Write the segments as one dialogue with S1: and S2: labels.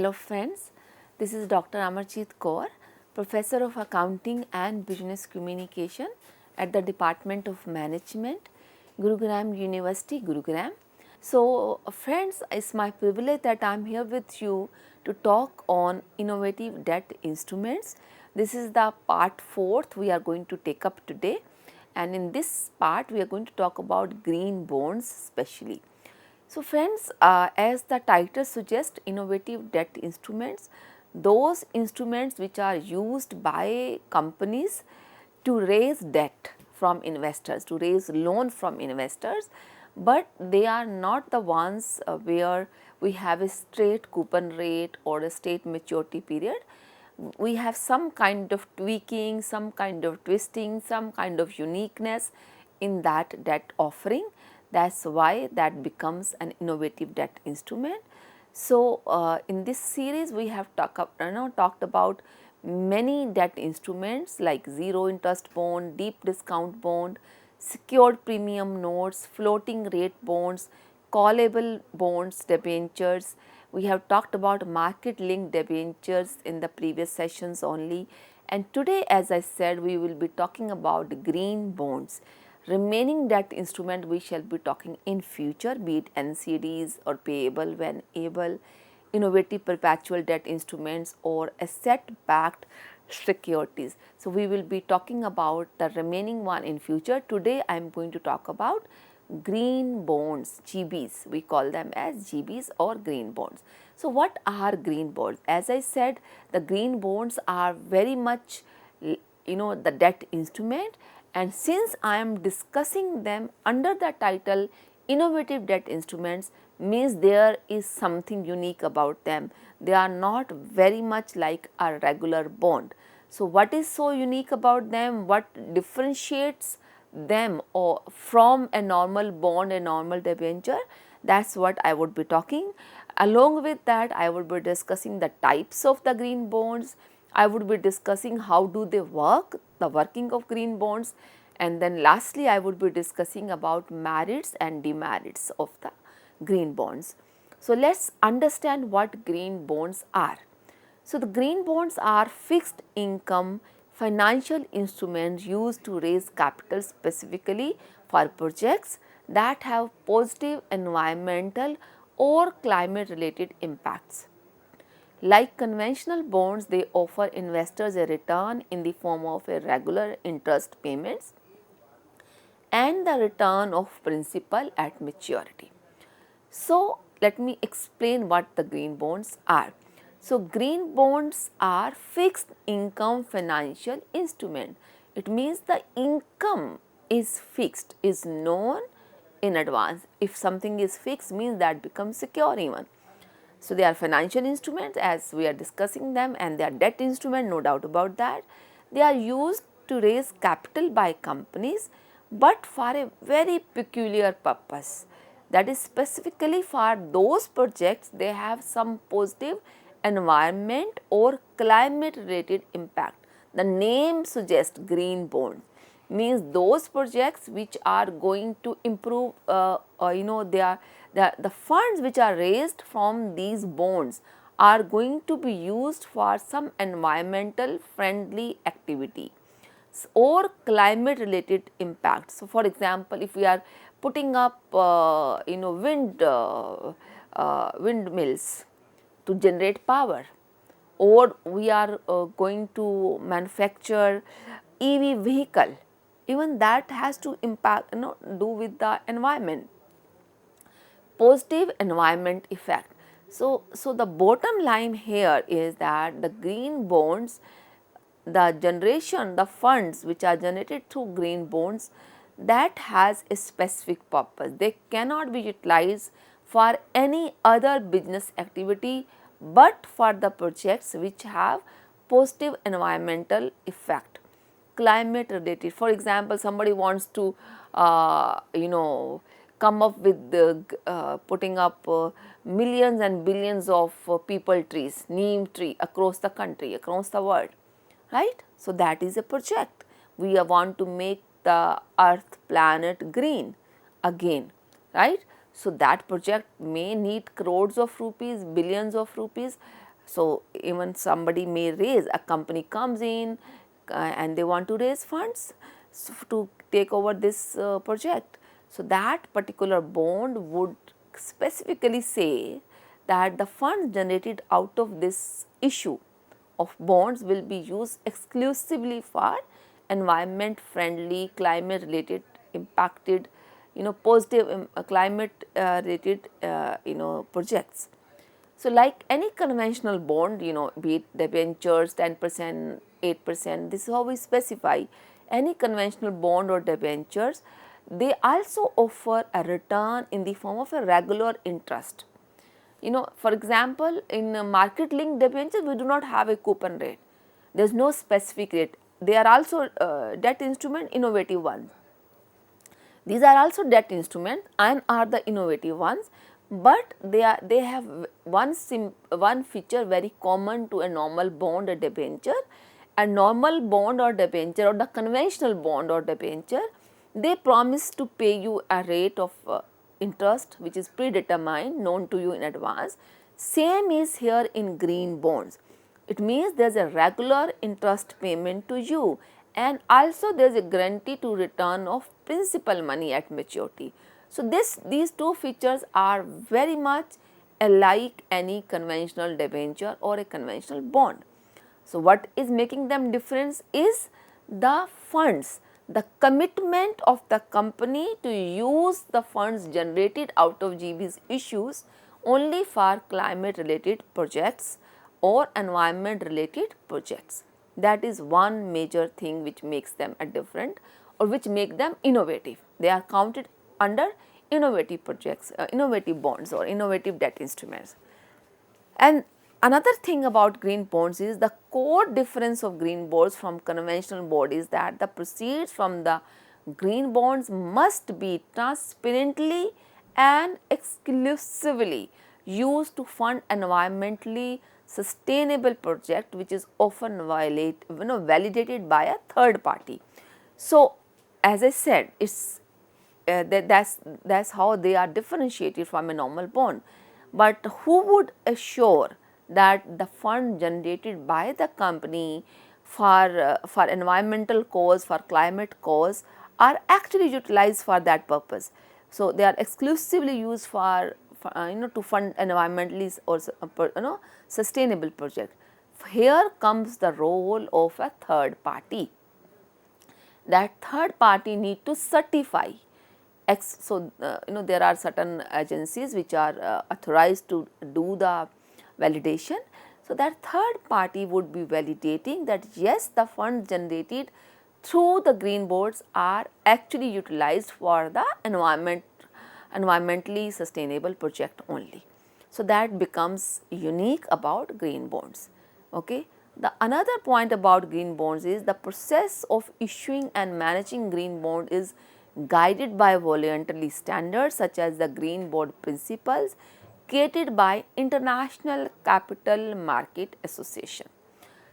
S1: Hello friends, this is Dr. Amarjeet Kaur, Professor of Accounting and Business Communication at the Department of Management, Gurugram University, Gurugram. So friends, it's my privilege that I am here with you to talk on innovative debt instruments. This is the part 4th we are going to take up today, and in this part we are going to talk about green bonds especially. So friends, as the title suggests, innovative debt instruments, those instruments which are used by companies to raise debt from investors, to raise loan from investors, but they are not the ones where we have a straight coupon rate or a straight maturity period. We have some kind of tweaking, some kind of twisting, some kind of uniqueness in that debt offering. That is why that becomes an innovative debt instrument. So, in this series we have talked about many debt instruments like zero interest bond, deep discount bond, secured premium notes, floating rate bonds, callable bonds, debentures. We have talked about market linked debentures in the previous sessions only, and today, as I said, we will be talking about green bonds. Remaining debt instrument we shall be talking in future, be it NCDs or payable when able, innovative perpetual debt instruments or asset backed securities. So, we will be talking about the remaining one in future. Today I am going to talk about green bonds, GBs, we call them as GBs or green bonds. So, what are green bonds? As I said, the green bonds are very much the debt instrument, and since I am discussing them under the title innovative debt instruments, means there is something unique about them. They are not very much like a regular bond. So, what is so unique about them? What differentiates them or from a normal bond, a normal debenture? That is what I would be talking. Along with that, I would be discussing the types of the green bonds. I would be discussing how do they work, the working of green bonds, and then lastly I would be discussing about merits and demerits of the green bonds. So, let us understand what green bonds are. So, the green bonds are fixed income financial instruments used to raise capital specifically for projects that have positive environmental or climate related impacts. Like conventional bonds, they offer investors a return in the form of a regular interest payments and the return of principal at maturity. So, let me explain what the green bonds are. So, green bonds are fixed income financial instrument. It means the income is fixed, is known in advance. If something is fixed, means that becomes secure even. So, they are financial instruments as we are discussing them, and they are debt instrument, no doubt about that. They are used to raise capital by companies, but for a very peculiar purpose, that is specifically for those projects they have some positive environment or climate related impact. The name suggests green bond, means those projects which are going to improve the funds which are raised from these bonds are going to be used for some environmental friendly activity or climate related impact. So, for example, if we are putting up windmills to generate power, or we are going to manufacture EV vehicle, even that has to impact do with the environment, positive environment effect. So, the bottom line here is that the green bonds, the generation, the funds which are generated through green bonds, that has a specific purpose. They cannot be utilized for any other business activity, but for the projects which have positive environmental effect, climate related. For example, somebody wants to come up with putting up millions and billions of people trees, neem tree across the country, across the world, right? So, that is a project. We want to make the earth planet green again, right? So, that project may need crores of rupees, billions of rupees. So even somebody may raise, a company comes in and they want to raise funds to take over this project. So that particular bond would specifically say that the funds generated out of this issue of bonds will be used exclusively for environment friendly, climate related impacted, positive climate related projects. So like any conventional bond, be it debentures 10%, 8%, this is how we specify any conventional bond or debentures. They also offer a return in the form of a regular interest. For example, in market linked debentures, we do not have a coupon rate. There is no specific rate. They are also debt instrument, innovative ones. These are also debt instruments and are the innovative ones, but they have one feature very common to a normal bond or debenture. A normal bond or debenture or the conventional bond or debenture, they promise to pay you a rate of interest which is predetermined, known to you in advance. Same is here in green bonds. It means there is a regular interest payment to you, and also there is a guarantee to return of principal money at maturity. So these two features are very much alike any conventional debenture or a conventional bond. So what is making them different is the funds, the commitment of the company to use the funds generated out of GB's issues only for climate related projects or environment related projects. That is one major thing which makes them a different, or which make them innovative. They are counted under innovative projects, innovative bonds or innovative debt instruments. And another thing about green bonds is the core difference of green bonds from conventional bonds is that the proceeds from the green bonds must be transparently and exclusively used to fund environmentally sustainable project, which is often validated by a third party. So as I said, it's that's how they are differentiated from a normal bond. But who would assure that the fund generated by the company for environmental cause, for climate cause, are actually utilized for that purpose? So they are exclusively used for to fund environmentally or sustainable project. Here comes the role of a third party. That third party need to certify. So there are certain agencies which are authorized to do the validation. So that third party would be validating that yes, the funds generated through the green bonds are actually utilized for the environmentally sustainable project only. So that becomes unique about green bonds. Okay. The another point about green bonds is the process of issuing and managing green bond is guided by voluntary standards such as the green bond principles created by International Capital Market Association.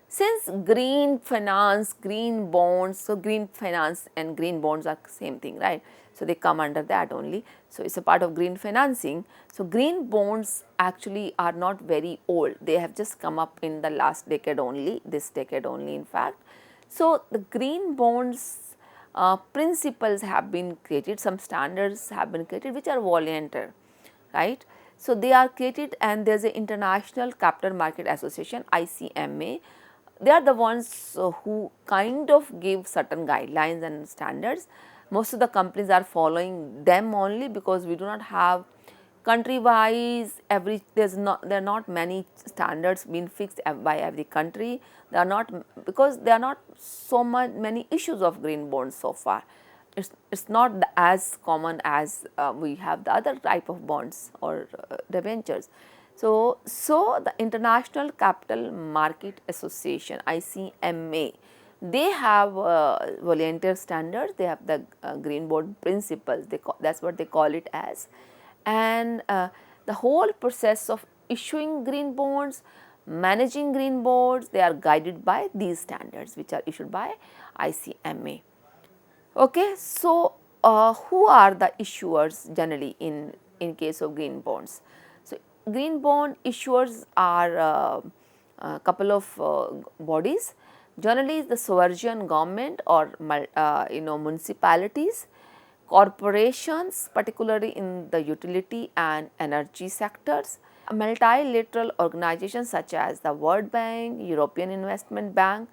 S1: Since green finance, green bonds, so green finance and green bonds are same thing, right? So they come under that only. So it's a part of green financing. So green bonds actually are not very old. They have just come up in the last decade only, this decade only in fact. So the green bonds principles have been created, some standards have been created which are voluntary, right? So they are created and there is an International Capital Market Association, ICMA. They are the ones who kind of give certain guidelines and standards. Most of the companies are following them only because we do not have country wise there are not many standards being fixed by every country. They are not, because there are not so many issues of green bonds so far. It's not as common as we have the other type of bonds or debentures. So the International Capital Market Association, ICMA, they have volunteer standards, they have the green bond principles, that's what they call it as. And the whole process of issuing green bonds, managing green bonds, they are guided by these standards which are issued by ICMA. Okay, so who are the issuers generally in case of green bonds? So green bond issuers are couple of bodies. Generally, the sovereign government or municipalities, corporations, particularly in the utility and energy sectors, multilateral organizations such as the World Bank, European Investment Bank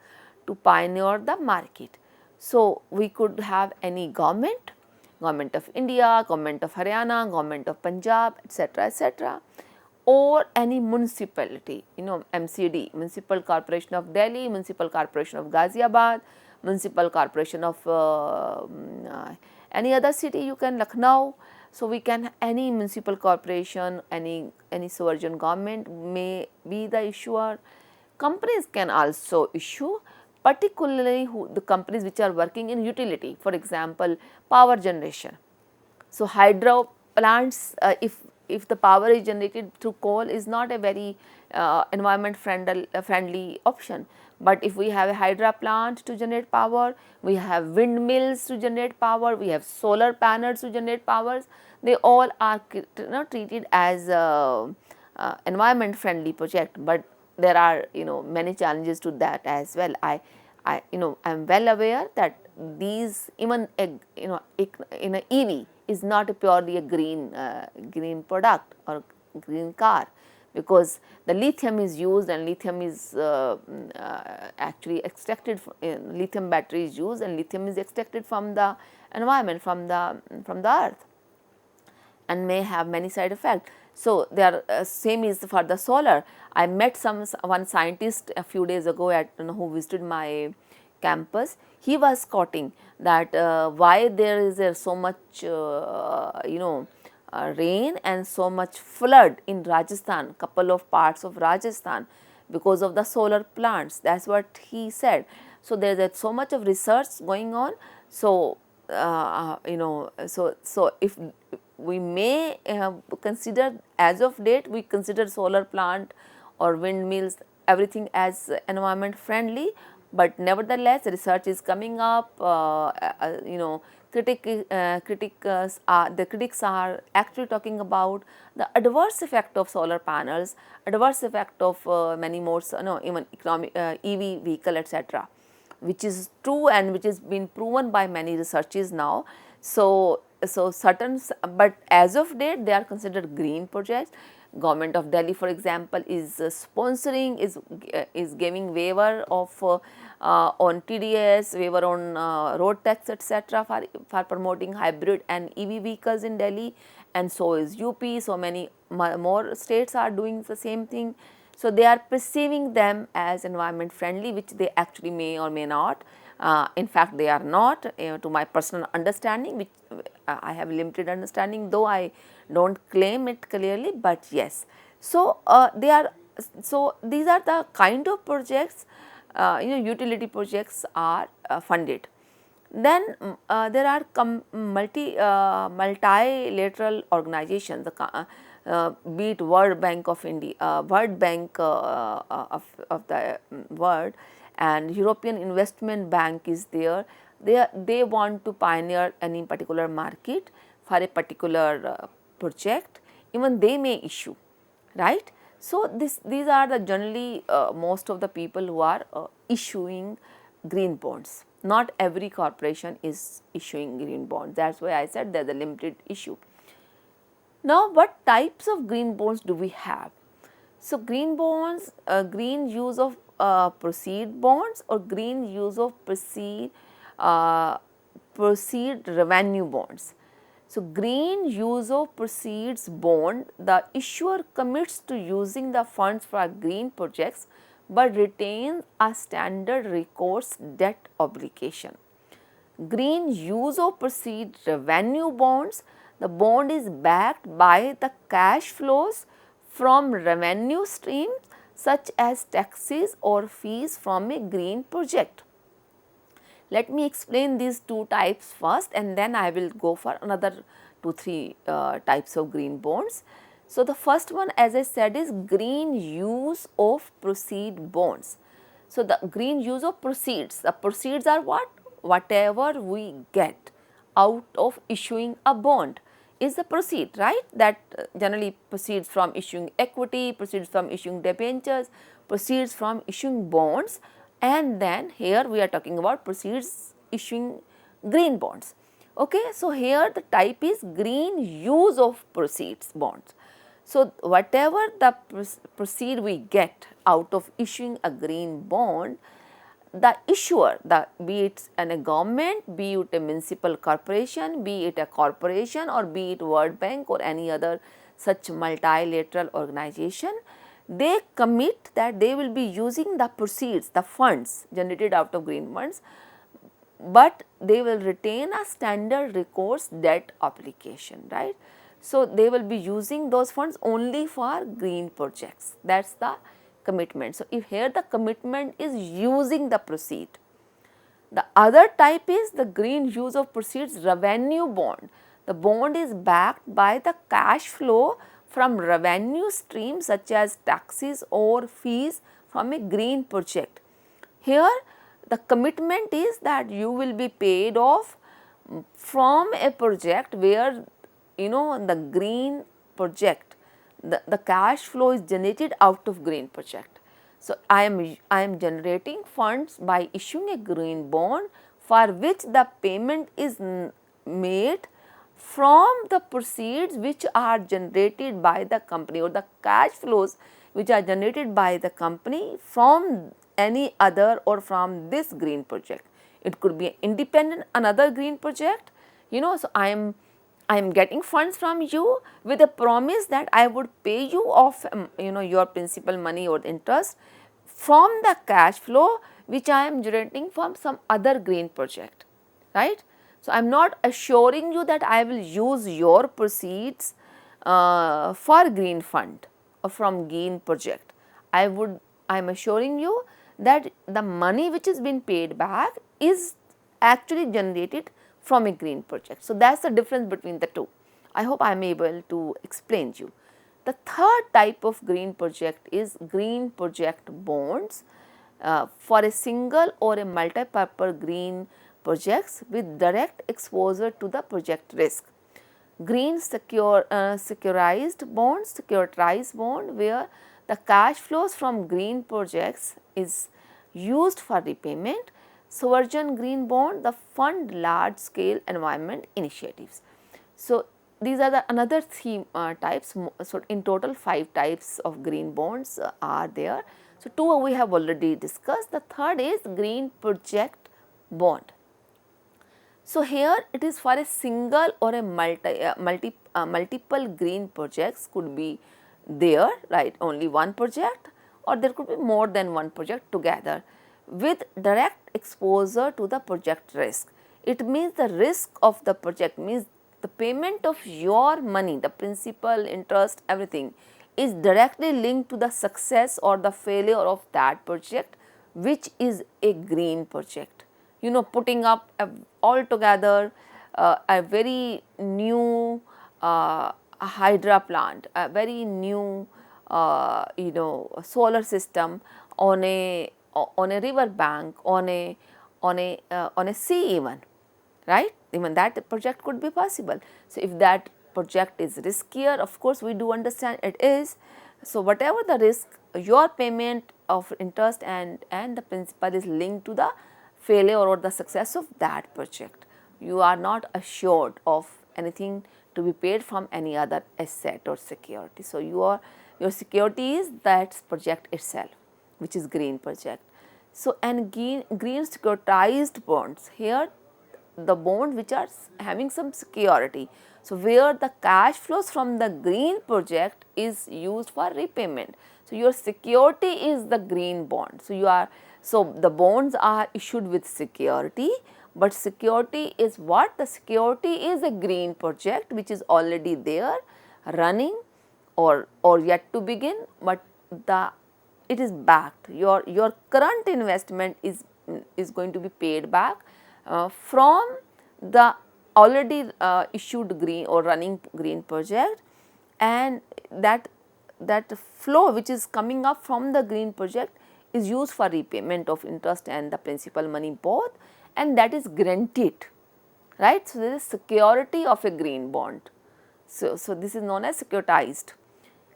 S1: to pioneer the market. So, we could have any government, government of India, government of Haryana, government of Punjab, etc., or any municipality, MCD, Municipal Corporation of Delhi, Municipal Corporation of Ghaziabad, Municipal Corporation of any other city, you can Lucknow. So, we can any municipal corporation, any sovereign government may be the issuer. Companies can also issue, particularly the companies which are working in utility, for example, power generation. So, hydro plants, if the power is generated through coal, is not a very environment friendly option. But if we have a hydro plant to generate power, we have windmills to generate power, we have solar panels to generate powers, they all are treated as environment friendly project. But there are many challenges to that as well. I am well aware that these, even in a EV is not a purely a green product or green car, because the lithium is used, and lithium is actually extracted, lithium battery is used, and lithium is extracted from the environment, from the earth, and may have many side effects. So, they are same is for the solar. I met one scientist a few days ago who visited my campus. He was quoting that why there is so much rain and so much flood in Rajasthan, couple of parts of Rajasthan, because of the solar plants. That is what he said. So, there is so much of research going on. So, so if we may consider, as of date, we consider solar plant or windmills, everything as environment friendly, but nevertheless research is coming up. The critics are actually talking about the adverse effect of solar panels, adverse effect of many more, even economic EV vehicle, etc., which is true and which is been proven by many researches now. So, but as of date they are considered green projects. Government of Delhi, for example, is sponsoring, is giving waiver of on TDS, waiver on road tax, etc., for promoting hybrid and EV vehicles in Delhi, and so is UP. So many more states are doing the same thing. So, they are perceiving them as environment friendly, which they actually may or may not. In fact, they are not, to my personal understanding, which I have limited understanding, though I do not claim it clearly, but yes. So, so these are the kind of projects, utility projects are funded. Then there are multilateral organizations, be it World Bank of India, World Bank of the world, and European Investment Bank is there. They want to pioneer any particular market for a particular project, even they may issue, right. So, these are the generally most of the people who are issuing green bonds. Not every corporation is issuing green bonds. That is why I said there is a limited issue. Now, what types of green bonds do we have? So, green bonds, green use of proceed bonds, or green use of proceed revenue bonds. So, green use of proceeds bond, the issuer commits to using the funds for green projects, but retains a standard recourse debt obligation. Green use of proceed revenue bonds, the bond is backed by the cash flows from revenue streams such as taxes or fees from a green project. Let me explain these two types first, and then I will go for another 2-3 types of green bonds. So, the first one, as I said, is green use of proceed bonds. So, the green use of proceeds, the proceeds are what? Whatever we get out of issuing a bond is the proceed, right, that generally proceeds from issuing equity, proceeds from issuing debentures, proceeds from issuing bonds, and then here we are talking about proceeds issuing green bonds. Okay, so here the type is green use of proceeds bonds. So whatever the proceed we get out of issuing a green bond, the issuer, be it a government, be it a municipal corporation, be it a corporation, or be it World Bank or any other such multilateral organization, they commit that they will be using the proceeds, the funds generated out of green bonds, but they will retain a standard recourse debt obligation, right. So, they will be using those funds only for green projects, that is the commitment. So, if here the commitment is using the proceed. The other type is the green use of proceeds revenue bond. The bond is backed by the cash flow from revenue streams such as taxes or fees from a green project. Here the commitment is that you will be paid off from a project where the green project, the cash flow is generated out of green project. So, I am generating funds by issuing a green bond for which the payment is made from the proceeds which are generated by the company, or the cash flows which are generated by the company from any other or from this green project. It could be independent another green project, so I am getting funds from you with a promise that I would pay you off your principal money or interest from the cash flow which I am generating from some other green project, right. So, I am not assuring you that I will use your proceeds for green fund or from green project. I am assuring you that the money which is being paid back is actually generated from a green project. So, that is the difference between the two. I hope I am able to explain you. The third type of green project is green project bonds for a single or a multi-purpose green projects with direct exposure to the project risk. Green securitized bond where the cash flows from green projects is used for repayment. Sovereign green bond, the fund large scale environment initiatives. So, these are the another theme types. So, in total 5 types of green bonds are there. So, 2 we have already discussed. The third is green project bond. So, here it is for a single or a multiple green projects could be there, right, only one project, or there could be more than one project together with direct exposure to the project risk. It means the risk of the project means the payment of your money, the principal, interest, everything is directly linked to the success or the failure of that project, which is a green project. Putting up altogether a very new hydro plant, a very new solar system on a river bank, on a sea even, right? Even that project could be possible. So, if that project is riskier, of course, we do understand it is. So, whatever the risk, your payment of interest and the principal is linked to the failure or the success of that project. You are not assured of anything to be paid from any other asset or security. So, your security is that project itself, which is green project. So, and green securitized bonds, here the bond which are having some security. So, where the cash flows from the green project is used for repayment. So, your security is the green bond. So, the bonds are issued with security, but security is what? The security is a green project which is already there running or yet to begin, but it is backed. Your current investment is going to be paid back from the already issued green or running green project, and that flow which is coming up from the green project is used for repayment of interest and the principal money both, and that is guaranteed, right. So, there is security of a green bond. So, this is known as securitized.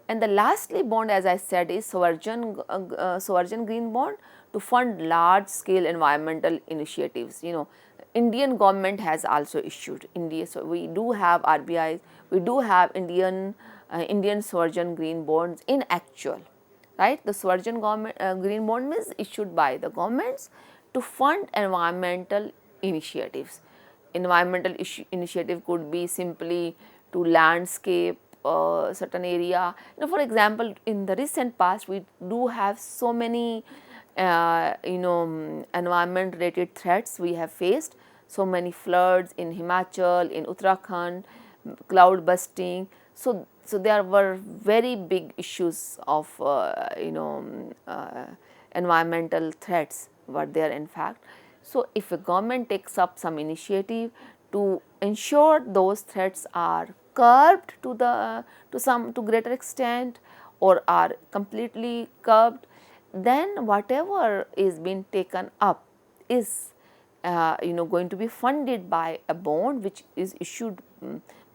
S1: And the lastly bond, as I said, is sovereign green bond to fund large scale environmental initiatives. Indian government has also issued India. So we do have RBI, we do have Indian sovereign green bonds in actual, right? The sovereign government green bond is issued by the governments to fund environmental initiatives. Environmental initiative could be simply to landscape certain area. For example, in the recent past, we do have so many environment related threats we have faced. So many floods in Himachal, in Uttarakhand, cloud busting. So there were very big issues of environmental threats were there in fact. So if a government takes up some initiative to ensure those threats are curbed to greater extent or are completely curbed, then whatever is being taken up is going to be funded by a bond which is issued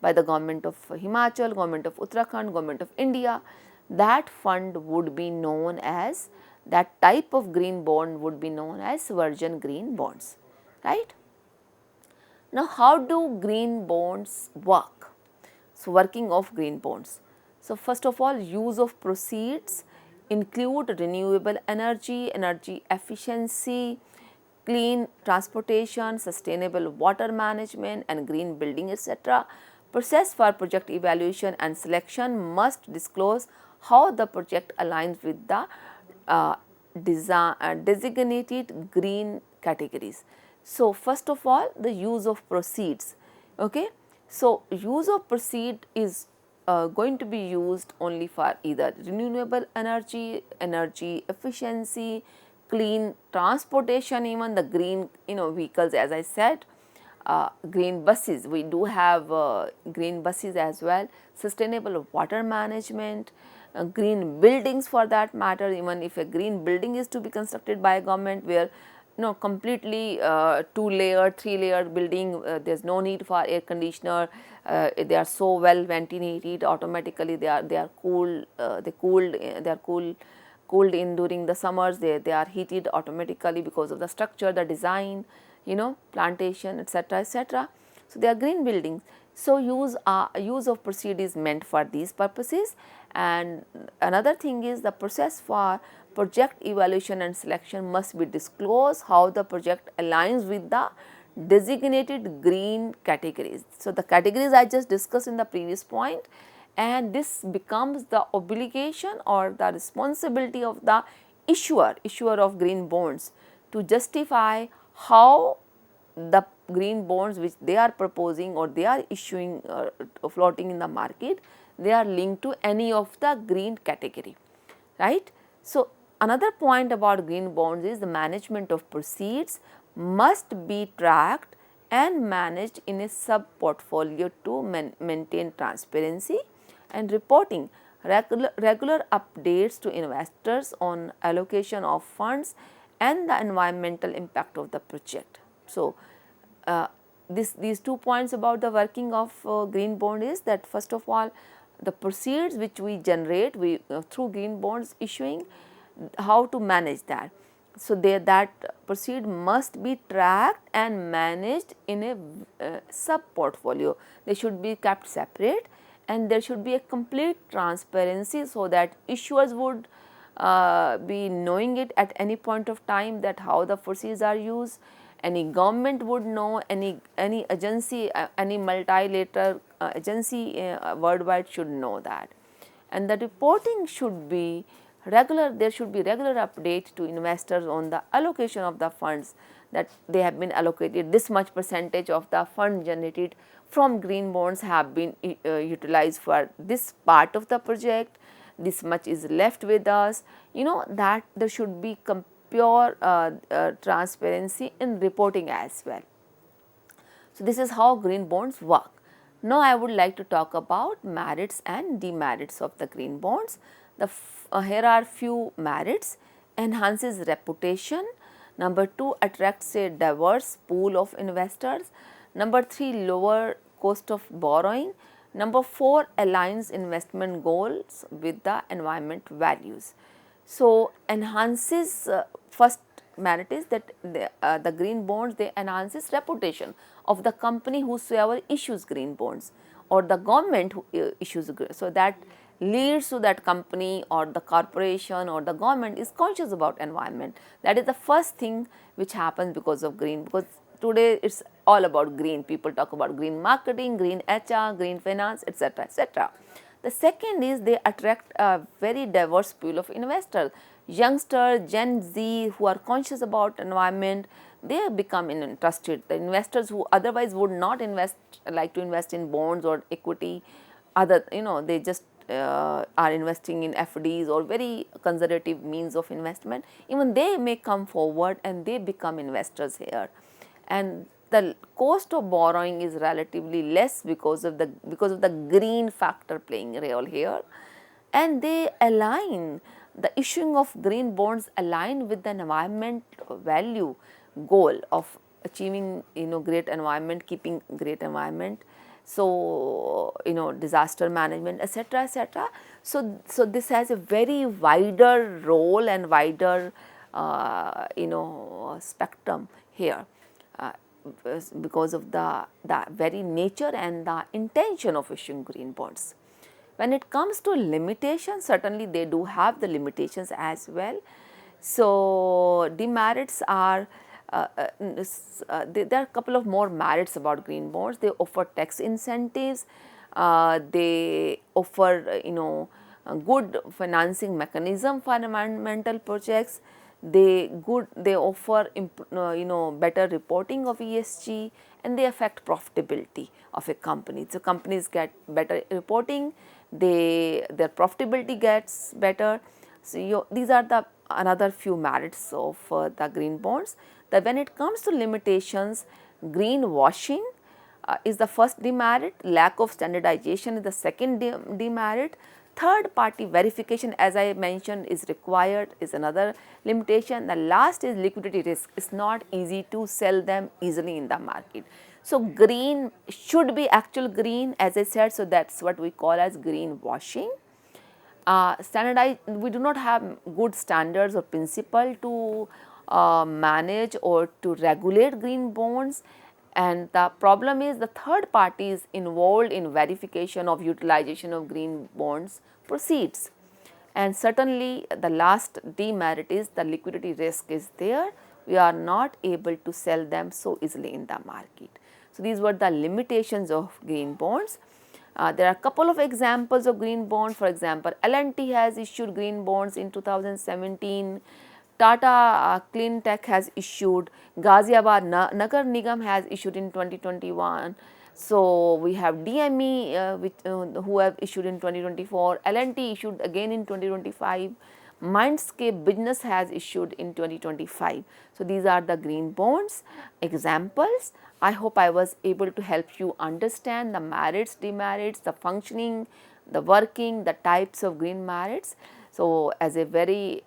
S1: by the government of Himachal, government of Uttarakhand, government of India. That fund would be known as, that type of green bond would be known as sovereign green bonds, right? Now, how do green bonds work? So, working of green bonds. So, first of all, use of proceeds include renewable energy, energy efficiency, clean transportation, sustainable water management and green building, etc. Process for project evaluation and selection must disclose how the project aligns with the designated green categories. So, first of all, the use of proceeds. Okay. So, use of proceed is going to be used only for either renewable energy, energy efficiency, clean transportation, even the green vehicles, as I said, green buses. We do have green buses as well, sustainable water management, green buildings for that matter. Even if a green building is to be constructed by a government where completely 2-layer, 3-layer building, there is no need for air conditioner, they are so well ventilated automatically, they are cooled, cooled in during the summers, they are heated automatically because of the structure, the design, plantation, etc., etc. So, they are green buildings. So, use of proceed is meant for these purposes. And another thing is the process for project evaluation and selection must be disclosed how the project aligns with the designated green categories. So, the categories I just discussed in the previous point, and this becomes the obligation or the responsibility of the issuer of green bonds to justify how the green bonds which they are proposing or they are issuing floating in the market, they are linked to any of the green category, right. So, another point about green bonds is the management of proceeds must be tracked and managed in a sub portfolio to maintain transparency and reporting, regular updates to investors on allocation of funds and the environmental impact of the project. So, these 2 points about the working of green bond is that first of all, the proceeds which we generate through green bonds issuing, how to manage that. So, that proceed must be tracked and managed in a sub portfolio. They should be kept separate and there should be a complete transparency so that issuers would be knowing it at any point of time that how the proceeds are used. Any government would know, any agency, any multilateral agency worldwide should know that. And the reporting should be regular, there should be regular update to investors on the allocation of the funds, that they have been allocated this much percentage of the fund generated from green bonds have been utilized for this part of the project, this much is left with us, that there should be pure transparency in reporting as well. So, this is how green bonds work. Now, I would like to talk about merits and demerits of the green bonds. Here are few merits: enhances reputation, number 2 attracts a diverse pool of investors, number 3 lower cost of borrowing, Number 4 aligns investment goals with the environment values. So, enhances first merit is that the green bonds, they enhances reputation of the company whosoever issues green bonds or the government who issues green. So, that leads to that company or the corporation or the government is conscious about environment. That is the first thing which happens because of green, because today it's all about green. People talk about green marketing, green HR, green finance, etc., etc. The second is they attract a very diverse pool of investors. Youngsters, Gen Z who are conscious about environment, they become interested. The investors who otherwise would not invest, like to invest in bonds or equity, other, they just are investing in FDs or very conservative means of investment, even they may come forward and they become investors here. And the cost of borrowing is relatively less because of the green factor playing a role here, and they align, the issuing of green bonds align with the environment value goal of achieving great environment, keeping great environment. So disaster management, etc., etc. So this has a very wider role and wider spectrum here, uh, because of the very nature and the intention of issuing green bonds. When it comes to limitations, certainly they do have the limitations as well. So demerits are, there are a couple of more merits about green bonds. They offer tax incentives, they offer a good financing mechanism for environmental projects. They offer better reporting of ESG, and they affect profitability of a company. So companies get better reporting, their profitability gets better. So these are the another few merits of the green bonds. That when it comes to limitations, greenwashing is the first demerit, lack of standardization is the second demerit, third party verification, as I mentioned, is required, is another limitation. The last is liquidity risk. It's not easy to sell them easily in the market. So green should be actual green, as I said, so that's what we call as greenwashing. We do not have good standards or principle to manage or to regulate green bonds, and the problem is the third parties involved in verification of utilization of green bonds proceeds. And certainly the last demerit is the liquidity risk is there. We are not able to sell them so easily in the market. So these were the limitations of green bonds. There are a couple of examples of green bonds. For example, L&T has issued green bonds in 2017. Tata Clean Tech has issued. Ghaziabad Nagar Nigam has issued in 2021. So we have DME who have issued in 2024. L&T issued again in 2025. Mindscape Business has issued in 2025. So these are the green bonds examples. I hope I was able to help you understand the merits, demerits, the functioning, the working, the types of green merits. So as a very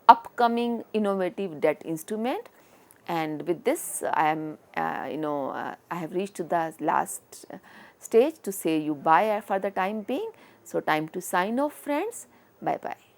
S1: upcoming innovative debt instrument. And with this, I am I have reached to the last stage to say you bye for the time being. So time to sign off, friends. Bye bye.